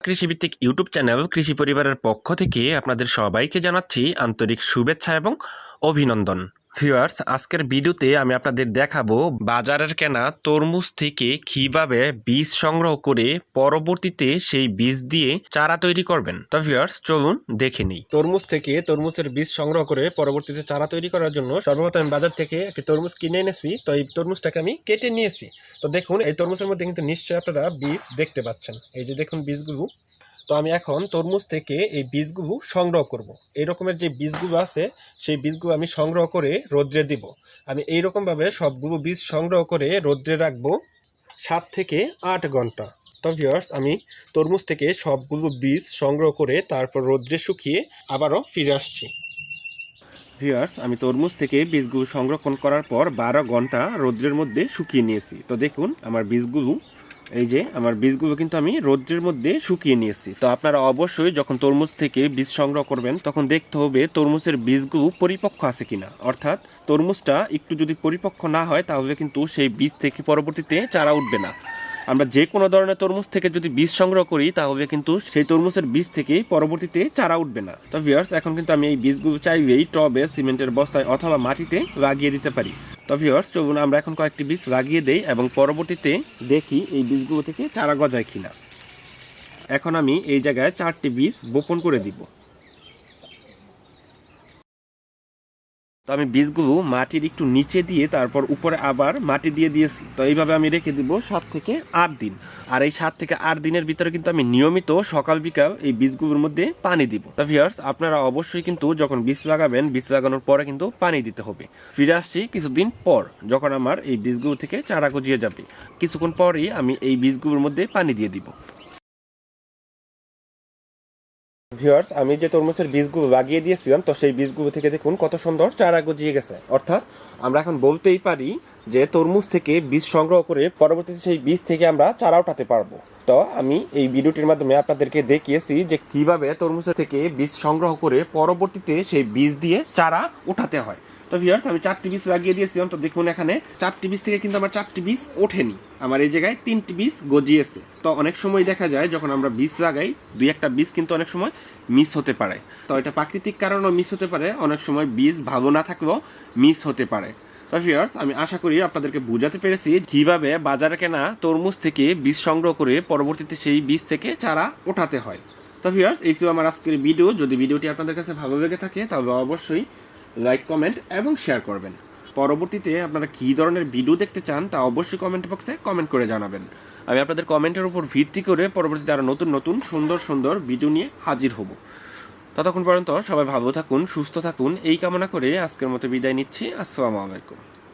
কৃষিভিত্তিক YouTube channel কৃষি পরিবারের পক্ষ থেকে আপনাদের সবাইকে জানাচ্ছি আন্তরিক শুভেচ্ছা এবং অভিনন্দন। ভিউয়ার্স, আজকের ভিডিওতে আমি আপনাদের দেখাবো বাজারের কেনা তরমুজ থেকে কিভাবে বীজ সংগ্রহ করে পরবর্তীতে সেই বীজ দিয়ে চারা তৈরি করবেন। তো ভিউয়ার্স, চলুন দেখে নিই। তরমুজ থেকে তরমুজের বীজ সংগ্রহ করে পরবর্তীতে চারা তৈরি করার জন্য সর্বপ্রথম আমি বাজার থেকে একটি তরমুজ কিনে এনেছি। তো এই তরমুজটাকে আমি কেটে নিয়েছি। তো দেখুন, এই তরমুজের মধ্যে কিন্তু নিশ্চয়ই আপনারা বীজ দেখতে পাচ্ছেন। এই যে দেখুন বীজগুলো। তো আমি এখন তরমুজ থেকে এই বীজগুলো সংগ্রহ করব। এই রকমের যে বীজগুলো আছে সেই বীজগুলো আমি সংগ্রহ করে রোদ্রে দিব। আমি এইরকমভাবে সবগুলো বীজ সংগ্রহ করে রোদ্রে রাখবো 7 থেকে 8 ঘন্টা। তো ভিউয়ার্স, আমি তরমুজ থেকে সবগুলো বীজ সংগ্রহ করে তারপর রোদ্রে শুকিয়ে আবারও ফিরে আসছি। ভিউয়ার্স, আমি তরমুজ থেকে বীজগুলো সংরক্ষণ করার পর 12 ঘন্টা রৌদ্রের মধ্যে শুকিয়ে নিয়েছি। তো দেখুন আমার বীজগুলো কিন্তু আমি রৌদ্রের মধ্যে শুকিয়ে নিয়েছি। তো আপনারা অবশ্যই যখন তরমুজ থেকে বীজ সংগ্রহ করবেন তখন দেখতে হবে তরমুজের বীজগুলো পরিপক্ক আছে কিনা। অর্থাৎ তরমুজটা একটু যদি পরিপক্ক না হয় তাহলে কিন্তু সেই বীজ থেকে পরবর্তীতে চারা উঠবে না। আমরা যে কোনো ধরনের তরমুজ থেকে যদি বীজ সংগ্রহ করি তাহলে কিন্তু সেই তরমুজের বীজ থেকে পরবর্তীতে চারা উঠবে না। তো ভিউয়ার্স, এখন কিন্তু আমি এই বীজগুলো চাইলেই টবে, সিমেন্টের বস্তায় অথবা মাটিতে লাগিয়ে দিতে পারি। তো ভিউয়ার্স, চলুন আমরা এখন কয়েকটি বীজ লাগিয়ে দেই এবং পরবর্তীতে দেখি এই বীজগুলো থেকে চারা গজায় কিনা। এখন আমি এই জায়গায় 4টি বীজ বপন করে দিব। তো আমি বীজগুলো মাটির একটু নিচে দিয়ে তারপর উপরে আবার মাটি দিয়ে দিয়েছি। তো এইভাবে আমি রেখে দিব 7 থেকে 8 দিন। আর এই 7 থেকে 8 দিনের ভিতরে কিন্তু আমি নিয়মিত সকাল বিকাল এই বীজগুলোর মধ্যে পানি দিব। তো ভিউয়ার্স, আপনারা অবশ্যই কিন্তু যখন বীজ লাগাবেন, বীজ লাগানোর পরে কিন্তু পানি দিতে হবে। ফিরে আসছি কিছুদিন পর, যখন আমার এই বীজগুলো থেকে চারা গজিয়ে যাবে। কিছুক্ষণ পরেই আমি এই বীজগুলোর মধ্যে পানি দিয়ে দিব। ভিউয়ার্স, আমি যে তরমুজের বীজগুলো লাগিয়ে দিয়েছিলাম, তো সেই বীজগুলো থেকে দেখুন কত সুন্দর চারা গজিয়ে গেছে। অর্থাৎ আমরা এখন বলতেই পারি যে তরমুজ থেকে বীজ সংগ্রহ করে পরবর্তীতে সেই বীজ থেকে আমরা চারা উঠাতে পারবো। তো আমি এই ভিডিওটির মাধ্যমে আপনাদেরকে দেখিয়েছি যে কিভাবে তরমুজের থেকে বীজ সংগ্রহ করে পরবর্তীতে সেই বীজ দিয়ে চারা উঠাতে হয়। তো ভিউয়ার্স, আমি 4টি বীজ লাগিয়ে দিয়েছিলাম। তো দেখুন এখানে 4টি বীজ থেকে কিন্তু আমার 4টি বীজ ওঠেনি, আমার এই জায়গায় 3টি বীজ গজিয়েছে। তো অনেক সময় দেখা যায় যখন আমরা বীজ লাগাই 2-1টা বীজ কিন্তু অনেক সময় মিস হতে পারে। তো এটা প্রাকৃতিক কারণেও মিস হতে পারে, অনেক সময় বীজ ভালো না থাকলেও মিস হতে পারে। তো ভিউয়ার্স, আমি আশা করি আপনাদেরকে বোঝাতে পেরেছি কিভাবে বাজারে কেনা তরমুজ থেকে বীজ সংগ্রহ করে পরবর্তীতে সেই বীজ থেকে চারা ওঠাতে হয়। তো ভিউয়ার্স, এই ছিল আমার আজকের ভিডিও। যদি ভিডিওটি আপনাদের কাছে ভালো লেগে থাকে তাহলে অবশ্যই লাইক, কমেন্ট এবং শেয়ার করবেন। পরবর্তীতে আপনারা কী ধরনের ভিডিও দেখতে চান তা অবশ্যই কমেন্ট বক্সে কমেন্ট করে জানাবেন। আমি আপনাদের কমেন্টের উপর ভিত্তি করে পরবর্তীতে আরও নতুন নতুন সুন্দর সুন্দর ভিডিও নিয়ে হাজির হব। ততক্ষণ পর্যন্ত সবাই ভালো থাকুন, সুস্থ থাকুন, এই কামনা করে আজকের মতো বিদায় নিচ্ছি। আসসালামু আলাইকুম।